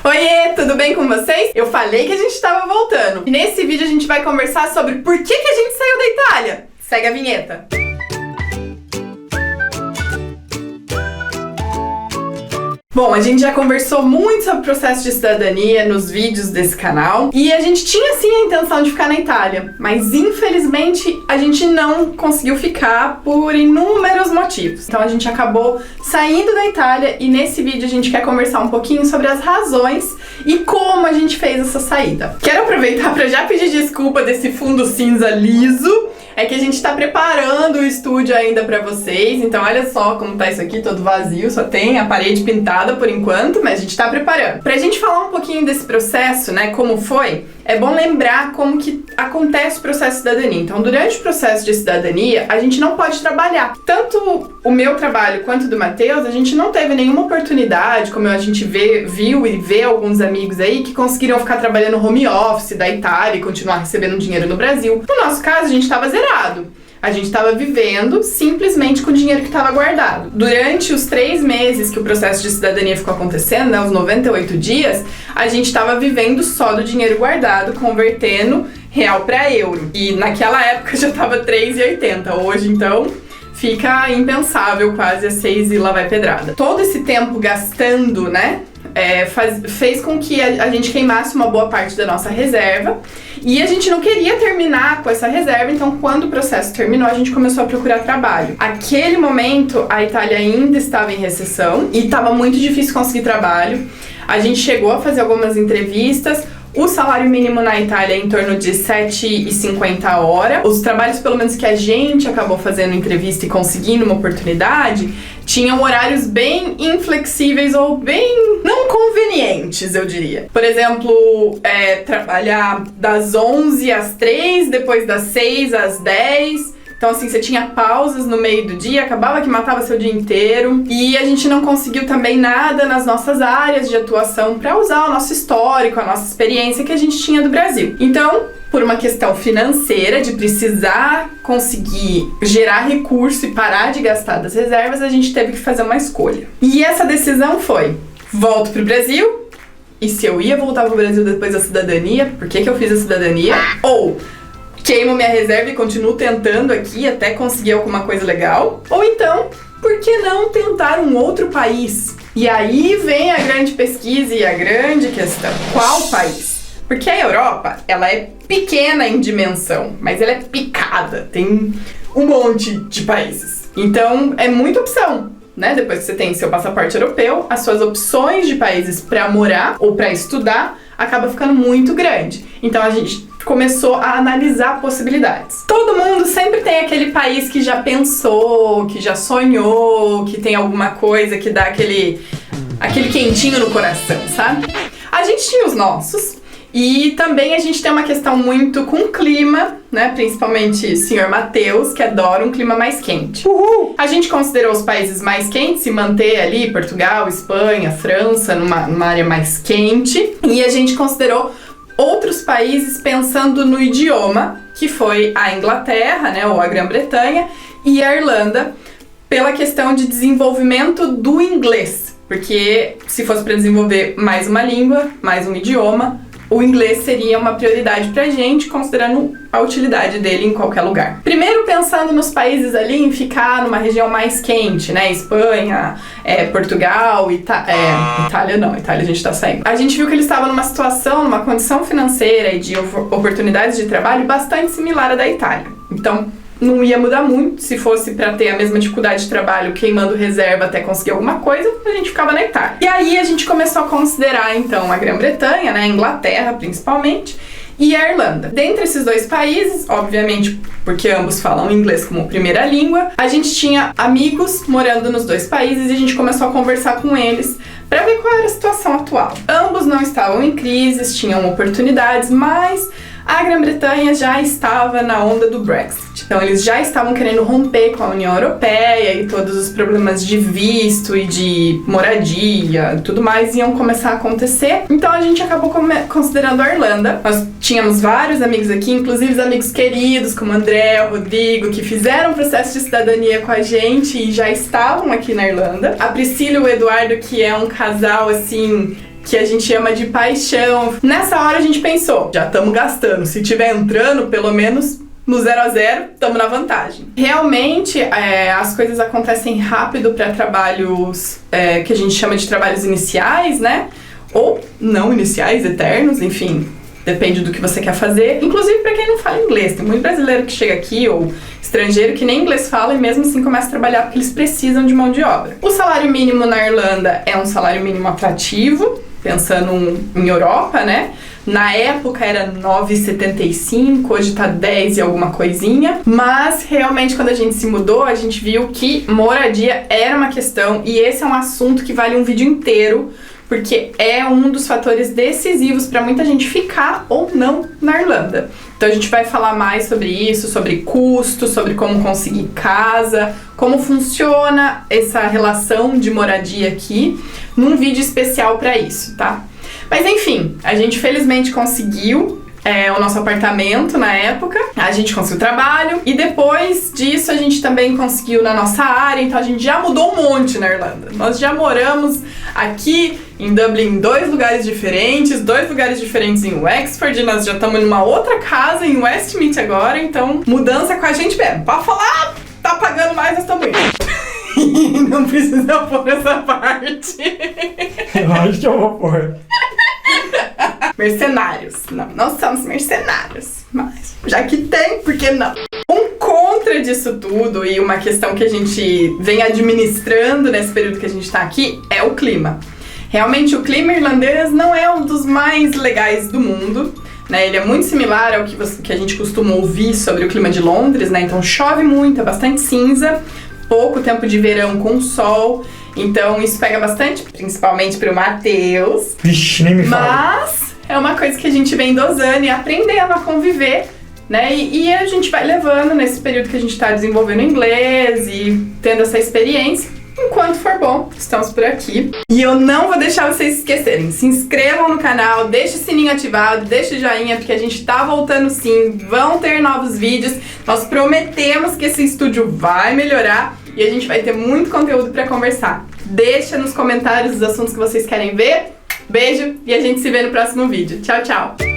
Oiê, tudo bem com vocês? Eu falei que a gente estava voltando. E nesse vídeo a gente vai conversar sobre por que a gente saiu da Itália. Segue a vinheta. Bom, a gente já conversou muito sobre o processo de cidadania nos vídeos desse canal e a gente tinha sim a intenção de ficar na Itália, mas infelizmente a gente não conseguiu ficar por inúmeros motivos. Então a gente acabou saindo da Itália e nesse vídeo a gente quer conversar um pouquinho sobre as razões e como a gente fez essa saída. Quero aproveitar para já pedir desculpa desse fundo cinza liso. É que a gente tá preparando o estúdio ainda pra vocês, então olha só como tá isso aqui, todo vazio, só tem a parede pintada por enquanto, mas a gente tá preparando. Pra gente falar um pouquinho desse processo, né, como foi, é bom lembrar como que acontece o processo de cidadania. Então, durante o processo de cidadania, a gente não pode trabalhar. Tanto o meu trabalho quanto o do Matheus, a gente não teve nenhuma oportunidade, como a gente viu e vê alguns amigos aí que conseguiram ficar trabalhando home office da Itália e continuar recebendo dinheiro no Brasil. No nosso caso, a gente estava zerado. A gente estava vivendo simplesmente com o dinheiro que estava guardado. Durante os 3 meses que o processo de cidadania ficou acontecendo, né, os 98 dias, a gente estava vivendo só do dinheiro guardado, convertendo real para euro. E naquela época já estava 3,80. Hoje, então, fica impensável quase a 6 e lá vai pedrada. Todo esse tempo gastando, né, fez com que a gente queimasse uma boa parte da nossa reserva e a gente não queria terminar com essa reserva, então quando o processo terminou a gente começou a procurar trabalho. Aquele momento a Itália ainda estava em recessão e estava muito difícil conseguir trabalho. A gente chegou a fazer algumas entrevistas. O salário mínimo na Itália é em torno de 7,50 a hora. Os trabalhos, pelo menos que a gente acabou fazendo entrevista e conseguindo uma oportunidade, tinham horários bem inflexíveis ou bem não convenientes, eu diria. Por exemplo, trabalhar das 11 às 3, depois das 6 às 10... Então, assim, você tinha pausas no meio do dia, acabava que matava seu dia inteiro. E a gente não conseguiu também nada nas nossas áreas de atuação para usar o nosso histórico, a nossa experiência que a gente tinha do Brasil. Então, por uma questão financeira, de precisar conseguir gerar recurso e parar de gastar das reservas, a gente teve que fazer uma escolha. E essa decisão foi: volto pro Brasil, e se eu ia voltar pro Brasil depois da cidadania, por que eu fiz a cidadania? Ou queimo minha reserva e continuo tentando aqui até conseguir alguma coisa legal? Ou então, por que não tentar um outro país? E aí vem a grande pesquisa e a grande questão. Qual país? Porque a Europa, ela é pequena em dimensão, mas ela é picada. Tem um monte de países. Então, é muita opção, né? Depois que você tem seu passaporte europeu, as suas opções de países para morar ou para estudar acaba ficando muito grande. Então, a gente começou a analisar possibilidades. Todo mundo sempre tem aquele país que já pensou, que já sonhou, que tem alguma coisa que dá aquele quentinho no coração, sabe? A gente tinha os nossos e também a gente tem uma questão muito com o clima, né? Principalmente o senhor Matheus, que adora um clima mais quente. Uhul! A gente considerou os países mais quentes, se manter ali, Portugal, Espanha, França, numa área mais quente. E a gente considerou outros países pensando no idioma, que foi a Inglaterra, né, ou a Grã-Bretanha, e a Irlanda, pela questão de desenvolvimento do inglês. Porque se fosse para desenvolver mais uma língua, mais um idioma, o inglês seria uma prioridade pra gente, considerando a utilidade dele em qualquer lugar. Primeiro pensando nos países ali em ficar numa região mais quente, né? Espanha, Portugal, Itália não, Itália a gente tá saindo. A gente viu que eles estavam numa situação, numa condição financeira e de oportunidades de trabalho bastante similar à da Itália. Então, não ia mudar muito. Se fosse pra ter a mesma dificuldade de trabalho, queimando reserva até conseguir alguma coisa, a gente ficava na Itália. E aí a gente começou a considerar, então, a Grã-Bretanha, né, a Inglaterra principalmente, e a Irlanda. Dentre esses dois países, obviamente, porque ambos falam inglês como primeira língua, a gente tinha amigos morando nos dois países e a gente começou a conversar com eles para ver qual era a situação atual. Ambos não estavam em crises, tinham oportunidades, mas a Grã-Bretanha já estava na onda do Brexit. Então eles já estavam querendo romper com a União Europeia e todos os problemas de visto e de moradia e tudo mais iam começar a acontecer. Então a gente acabou considerando a Irlanda. Nós tínhamos vários amigos aqui, inclusive os amigos queridos como André, o Rodrigo, que fizeram o processo de cidadania com a gente e já estavam aqui na Irlanda. A Priscila e o Eduardo, que é um casal assim que a gente ama de paixão. Nessa hora a gente pensou, já estamos gastando, se tiver entrando, pelo menos no 0 a 0, estamos na vantagem. Realmente, as coisas acontecem rápido para trabalhos que a gente chama de trabalhos iniciais, né? Ou não iniciais, eternos, enfim, depende do que você quer fazer. Inclusive para quem não fala inglês, tem muito brasileiro que chega aqui ou estrangeiro que nem inglês fala e mesmo assim começa a trabalhar porque eles precisam de mão de obra. O salário mínimo na Irlanda é um salário mínimo atrativo, pensando em Europa, né? Na época era 9,75, hoje tá 10 e alguma coisinha. Mas realmente quando a gente se mudou, a gente viu que moradia era uma questão e esse é um assunto que vale um vídeo inteiro, porque é um dos fatores decisivos para muita gente ficar ou não na Irlanda. Então a gente vai falar mais sobre isso, sobre custo, sobre como conseguir casa, como funciona essa relação de moradia aqui, num vídeo especial para isso, tá? Mas enfim, a gente felizmente conseguiu o nosso apartamento na época, a gente conseguiu trabalho e depois disso a gente também conseguiu na nossa área, então a gente já mudou um monte na Irlanda. Nós já moramos aqui em Dublin em 2 lugares diferentes, 2 lugares diferentes em Wexford, nós já estamos numa outra casa em Westmeath agora, então mudança com a gente mesmo. Pode falar, tá pagando mais, nós estamos indo. Não precisa pôr essa parte. Eu acho que eu vou pôr. Mercenários. Não somos mercenários, mas já que tem, por que não? Um contra disso tudo e uma questão que a gente vem administrando nesse período que a gente tá aqui é o clima. Realmente o clima irlandês não é um dos mais legais do mundo, né? Ele é muito similar ao que a gente costuma ouvir sobre o clima de Londres, né? Então chove muito, é bastante cinza, pouco tempo de verão com sol. Então isso pega bastante, principalmente pro Matheus. Vixe, nem me fala. Mas é uma coisa que a gente vem dosando e aprendendo a conviver, né? E a gente vai levando nesse período que a gente tá desenvolvendo inglês e tendo essa experiência. Enquanto for bom, estamos por aqui. E eu não vou deixar vocês esquecerem. Se inscrevam no canal, deixe o sininho ativado, deixe o joinha, porque a gente tá voltando sim. Vão ter novos vídeos. Nós prometemos que esse estúdio vai melhorar. E a gente vai ter muito conteúdo para conversar. Deixa nos comentários os assuntos que vocês querem ver. Beijo e a gente se vê no próximo vídeo. Tchau, tchau!